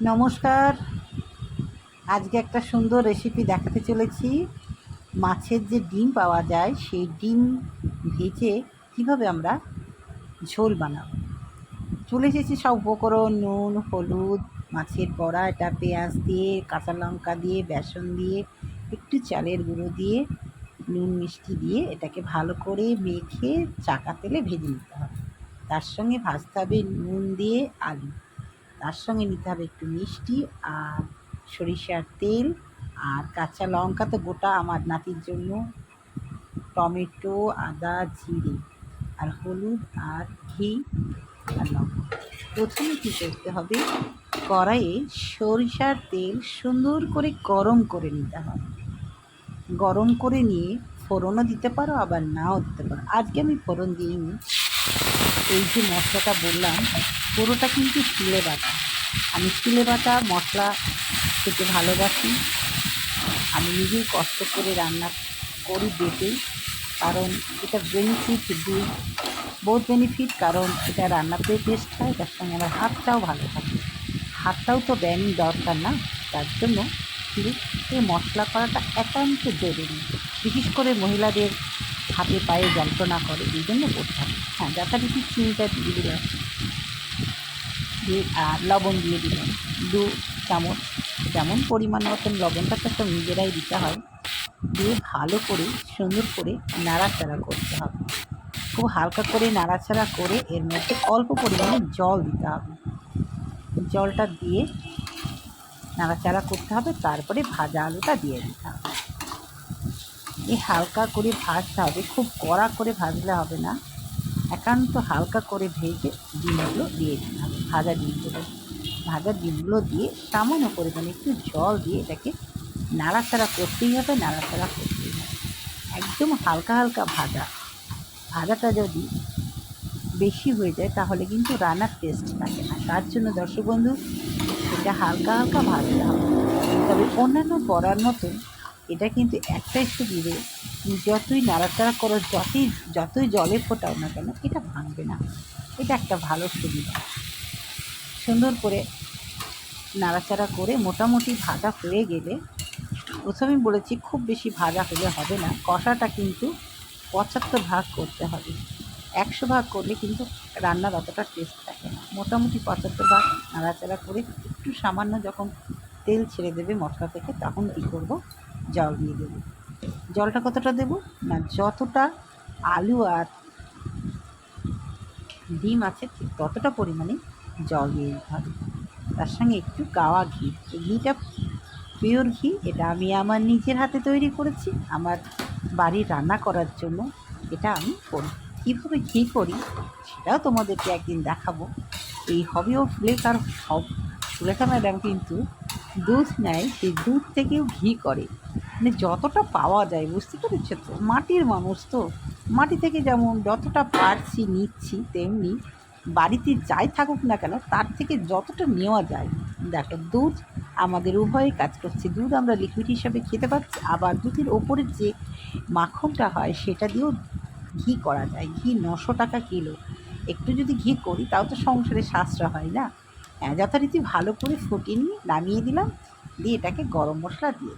নমস্কার। আজকে একটা সুন্দর রেসিপি দেখাতে চলেছি। মাছের যে ডিম পাওয়া যায় সেই ডিম ভেজে কীভাবে আমরা ঝোল বানাবো। চলে এসেছি সব উপকরণ: নুন, হলুদ, মাছের বড়া, এটা পেঁয়াজ দিয়ে, কাঁচা লঙ্কা দিয়ে, বেসন দিয়ে, একটু চালের গুঁড়ো দিয়ে, নুন মিষ্টি দিয়ে এটাকে ভালো করে মেখে চাকা তেলে ভেজে নিতে হবে। তার সঙ্গে ভাজতে হবে নুন দিয়ে আলু, তার সঙ্গে নিতে হবে একটু মিষ্টি আর সরিষার তেল আর কাঁচা লঙ্কা তো গোটা আমার নাতির জন্য, টমেটো, আদা, জিরে আর হলুদ আর ঘি আর লঙ্কা। প্রথমে কী করতে হবে, কড়াইয়ে সরিষার তেল সুন্দর করে গরম করে নিতে হবে। গরম করে নিয়ে ফোড়নও দিতে পারো, আবার নাও দিতে পারো। আজকে আমি ফোড়ন দিইনি। এই যে মশলাটা বললাম পুরোটা কিন্তু শিলে বাটা। আমি শিলে বাটা মশলা খেতে ভালোবাসি। আমি নিজেই কষ্ট করে রান্না করি বেটে, কারণ এটা বেনিফিট, বহুত বেনিফিট। কারণ এটা রান্নাতে টেস্ট হয়, তার সঙ্গে আমার হাতটাও ভালো থাকে। হাতটাও তো ব্যায়াম দরকার না, তার জন্য কিন্তু এই মশলা করাটা একান্ত জরুরি। বিশেষ করে মহিলাদের হাতে পায়ে যন্ত্রণা করে, এই জন্য করতে হবে। হ্যাঁ, যথারীতি চিনিটা দিয়ে দিলাম, দিয়ে আর লবণ দিয়ে দিলাম 2 চামচ। যেমন পরিমাণ মতন লবণটা তো সব নিজেরাই দিতে হয়। দিয়ে ভালো করে সুন্দর করে নাড়াচাড়া করতে হবে। খুব হালকা করে নাড়াচাড়া করে এর মধ্যে অল্প পরিমাণে জল দিতে হবে। জলটা দিয়ে নাড়াচাড়া করতে হবে, তারপরে ভাজা আলুটা দিয়ে দিতে হবে। এই হালকা করে ভাজতে হবে, খুব কড়া করে ভাজলে হবে না। একান্ত হালকা করে ভেজে ডিমগুলো দিয়ে দিতে হবে। ভাজা ডিমগুলো দিয়ে সামান্য পরিমাণে একটু জল দিয়ে এটাকে নাড়াচাড়া করতেই হবে। একদম হালকা হালকা ভাজাটা যদি বেশি হয়ে যায় তাহলে কিন্তু রান্নার টেস্ট থাকে না। তার জন্য দর্শক বন্ধু, এটা হালকা হালকা ভাজতে হবে। তবে অন্যান্য বড়ার মতন এটা কিন্তু একটাই সুবিধে, যতই নাড়াচাড়া করো, যতই জলে ফোটাও না কেন, এটা ভাঙবে না। এটা একটা ভালো সুবিধা। সুন্দর করে নাড়াচাড়া করে মোটামুটি ভাজা হয়ে গেলে, প্রথমেই বলেছি খুব বেশি ভাজা হলে হবে না, কষাটা কিন্তু 75 ভাগ করতে হবে। 100 ভাগ করলে কিন্তু রান্নার অতটা টেস্ট থাকে না। মোটামুটি 75 ভাগ নাড়াচাড়া করে একটু সামান্য যখন তেল ছেড়ে দেবে মশলা থেকে, তখন কী করব, জল দিয়ে দেবো। জলটা কতটা দেব না, যতটা আলু আর ডিম আছে ঠিক ততটা পরিমাণে জল দিয়ে দিতে হবে। তার সঙ্গে একটু গাওয়া ঘি। এই ঘিটা পিওর ঘি, এটা আমি আমার নিজের হাতে তৈরি করেছি আমার বাড়ির রান্না করার জন্য। এটা আমি করি। কীভাবে ঘি করি সেটাও তোমাদেরকে একদিন দেখাবো। এই হবি ও সুলেখার সুলেখা ম্যাডাম কিন্তু দুধ নেয়, সেই দুধ থেকেও ঘি করে। মানে যতটা পাওয়া যায়, বুঝতে পেরেছো তো, মাটির মানুষ তো, মাটি থেকে যেমন যতটা পারছি নিচ্ছি, তেমনি বাড়িতে যাই থাকুক না কেন তার থেকে যতটা নেওয়া যায়। দেখো, দুধ আমাদের উভয়ে কাজ করছে। দুধ আমরা লিকুইড হিসাবে খেতে পাচ্ছি, আবার দুধের ওপরের যে মাখনটা হয় সেটা দিয়েও ঘি করা যায়। ঘি 900 টাকা কিলো। একটু যদি ঘি করি তাও তো সংসারে সাশ্রয় হয় না। যথারীতি ভালো করে ফুটিয়ে নিয়ে নামিয়ে দিলাম, দিয়ে এটাকে গরম মশলা দিয়ে